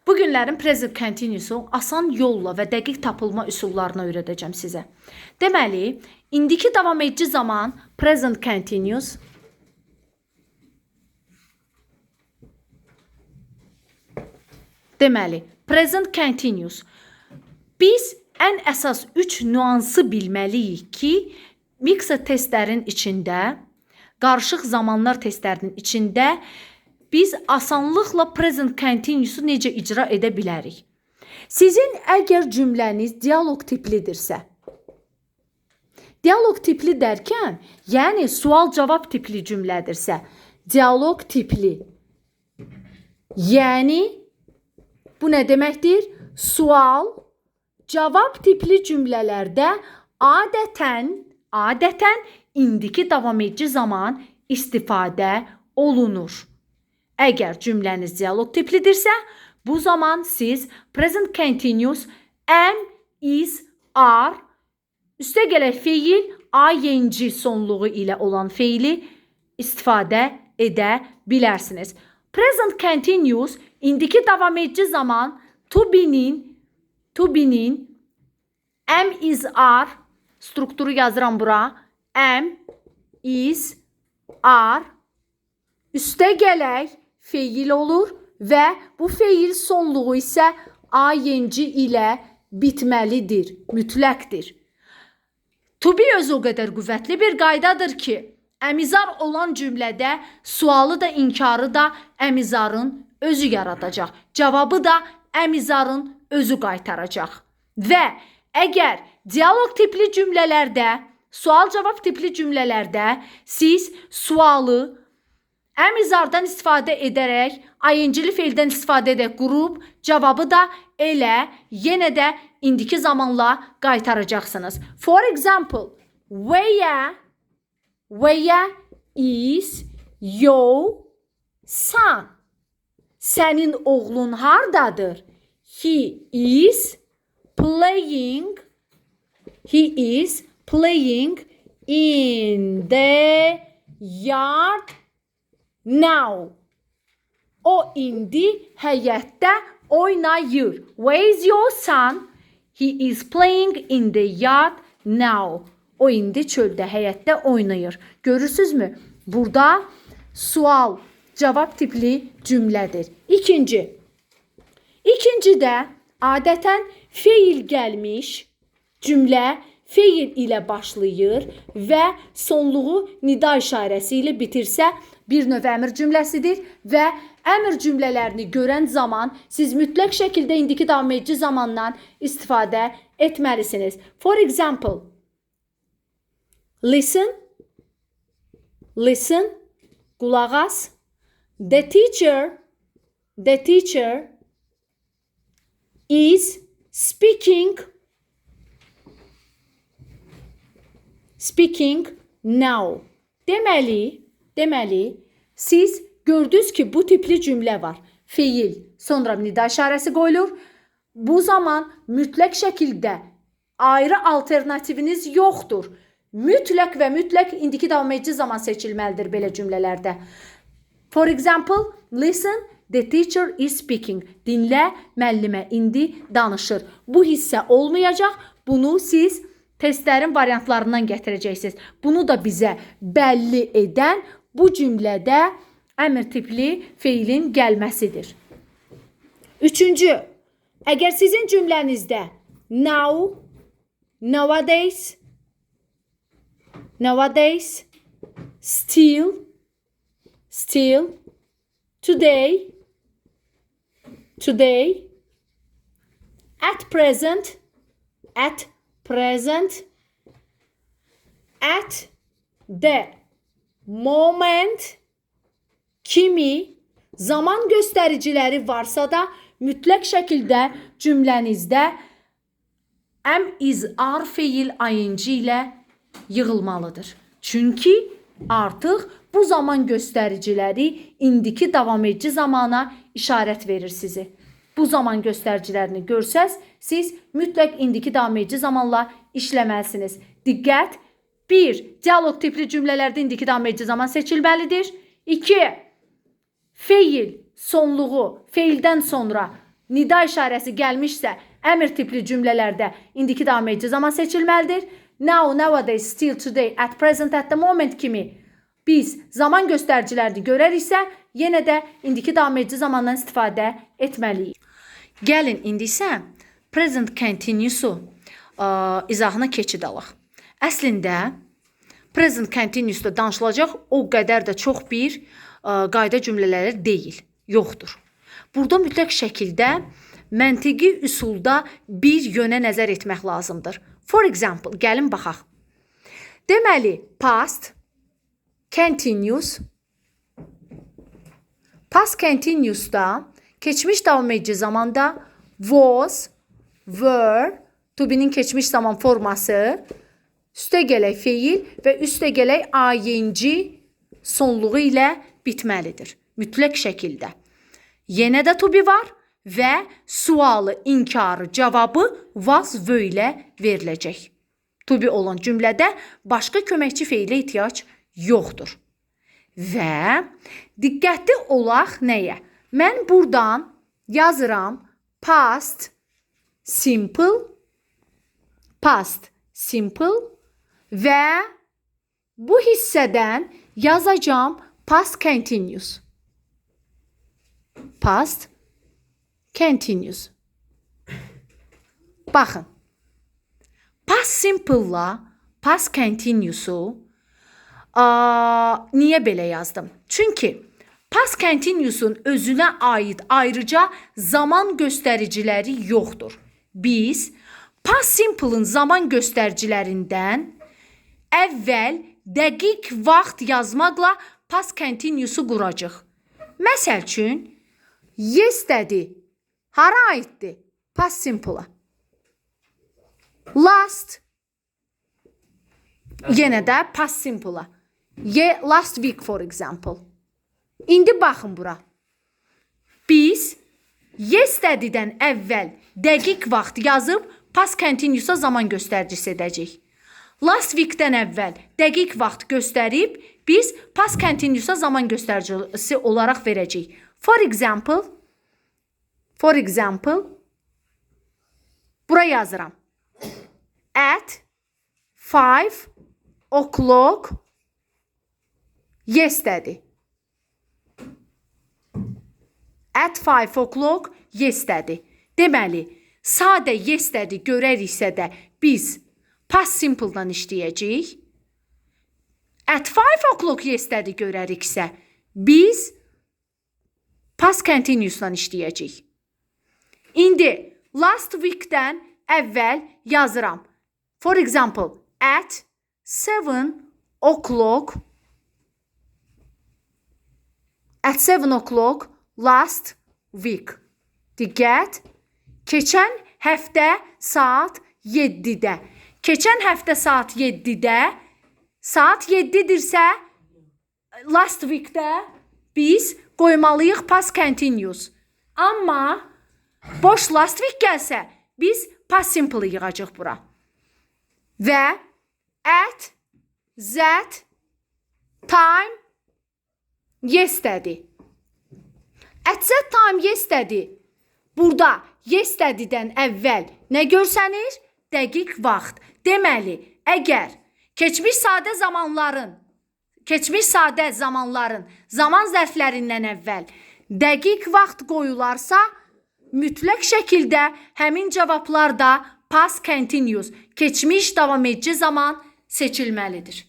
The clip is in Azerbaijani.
Bu günlərin present continuous-u asan yolla və dəqiq tapılma üsullarını öyrədəcəm sizə. Deməli, indiki davam edici zaman present continuous Biz ən əsas 3 nüansı bilməliyik ki, mixed testlərin içində, qarışıq zamanlar testlərinin içində biz asanlıqla present continuous-u necə icra edə bilərik? Sizin əgər cümləniz dialoq tiplidirsə, dialoq tipli dərkən, yəni sual-cavab tipli cümlədirsə, dialoq tipli. Yəni, bu nə deməkdir? Sual, cavab tipli cümlələrdə adətən indiki davam edici zaman istifadə olunur. Əgər cümləniz dialoq tiplidirsə, bu zaman siz present continuous am, is, are, üstə gələk feil, ing sonluğu ilə olan feili istifadə edə bilərsiniz. Present continuous indiki davam edici zaman to be'nin am, is, are strukturu yazıram bura. Am, is, are üstə gələk feil olur və bu feil sonluğu isə ing ilə bitməlidir, mütləqdir. To be özü o qədər qüvvətli bir qaydadır ki, əmizar olan cümlədə sualı da, inkarı da əmizarın özü yaradacaq. Cavabı da əmizarın özü qaytaracaq. Və əgər dialoq tipli cümlələrdə, sual-cavab tipli cümlələrdə siz sualı əmizardan istifadə edərək, ing-li feildən istifadə edək qurub, cavabı da elə, yenə də indiki zamanla qaytaracaqsınız. For example, where is your son? Sənin oğlun hardadır? He is playing in the yard now. O indi həyətdə oynayır. Where is your son? He is playing in the yard now. O indi çöldə, həyətdə oynayır. Görürsünüzmü? Burada sual, cavab tipli cümlədir. İkincidə adətən feil gəlmiş cümlə feil ilə başlayır və sonluğu nida işarəsi ilə bitirsə bir növ əmr cümləsidir və əmr cümlələrini görən zaman siz mütləq şəkildə indiki davam edici zamandan istifadə etməlisiniz. For example, listen, qulaq as. The teacher is speaking now. Deməli, siz gördünüz ki, bu tipli cümlə var. Feil, sonra nida işarəsi qoyulur. Bu zaman mütləq şəkildə ayrı alternativiniz yoxdur. Mütləq və mütləq indiki davam edici zaman seçilməlidir belə cümlələrdə. For example, listen, the teacher is speaking. Dinlə, müəllimə indi danışır. Bu hissə olmayacaq. Bunu siz testlərin variantlarından gətirəcəksiniz. Bunu da bizə bəlli edən bu cümlədə əmr tipli feilin gəlməsidir. Üçüncü, əgər sizin cümlənizdə now, nowadays, still, today, at present, at the moment kimi zaman göstəriciləri varsa da mütləq şəkildə cümlənizdə am, is, are feil ing ilə yığılmalıdır. Çünki artıq bu zaman göstəriciləri indiki davam edici zamana işarət verir sizi. Bu zaman göstəricilərini görsəz, siz mütləq indiki davam edici zamanla işləməlisiniz. Diqqət! 1. Dialoq tipli cümlələrdə indiki davam edici zaman seçilməlidir. 2. Feil sonluğu feildən sonra nida işarəsi gəlmişsə, əmr tipli cümlələrdə indiki davam edici zaman seçilməlidir. Now, nowadays, still, today, at present, at the moment kimi biz zaman göstəricilərini görəriksə, yenə də indiki davam edici zamandan istifadə etməliyik. Gəlin, indi isə present continuous-u izahına keçid alaq. Əslində, present continuous-da danışılacaq o qədər də çox bir qayda cümlələri deyil, yoxdur. Burada mütləq şəkildə məntiqi üsulda bir yönə nəzər etmək lazımdır. For example, gəlin baxaq. Deməli, past continuous da keçmiş davam edici zamanda was, were, to be'nin keçmiş zaman forması, üstə gələk feil və üstə gələk ing sonluğu ilə bitməlidir. Mütləq şəkildə. Yenə də to be var və sualı, inkarı, cavabı was, were ilə veriləcək. To be olan cümlədə başqa köməkçi feilə ehtiyac yoxdur. Və diqqətli olaq nəyə? Mən buradan yazıram past simple və bu hissədən yazacağım past continuous. Past continuous. Baxın. Past simple-la past continuous-u niyə belə yazdım? Çünki past continuous-un özünə aid ayrıca zaman göstəriciləri yoxdur. Biz past simple-ın zaman göstəricilərindən əvvəl dəqiq vaxt yazmaqla past continuous-u quracaq. Məsəl üçün, yesterday hara aiddir? Past simple-a. Last yenə də past simple-a. Last week for example. İndi baxın bura. Biz yesterday'dən əvvəl dəqiq vaxt yazıb past continuous-a zaman göstəricisi edəcəyik. Last week-dən əvvəl dəqiq vaxt göstərib biz past continuous-a zaman göstəricisi olaraq verəcəyik. For example, bura yazıram. At 5 o'clock yesterday. At 5 o'clock yesterday. Deməli, sadə yesterday görəriksə də biz past simple-dan işləyəcəyik. At 5 o'clock yesterday görəriksə biz past continuous-dan işləyəcəyik. İndi last week-dən əvvəl yazıram. For example, at 7 o'clock last week. Diqqət. Keçən həftə saat 7-də. Keçən həftə saat 7-də, saat 7-dirsə, last week-də biz qoymalıyıq past continuous. Amma boş last week gəlsə, biz past simple yığacaq bura. Və at that time yesterday. At that time yesterday. Burada yesterday'dən əvvəl nə görsənir? Dəqiq vaxt. Deməli, əgər keçmiş sadə zamanların zaman zərflərindən əvvəl dəqiq vaxt qoyularsa, mütləq şəkildə həmin cavablarda past continuous, keçmiş davam edici zaman seçilməlidir.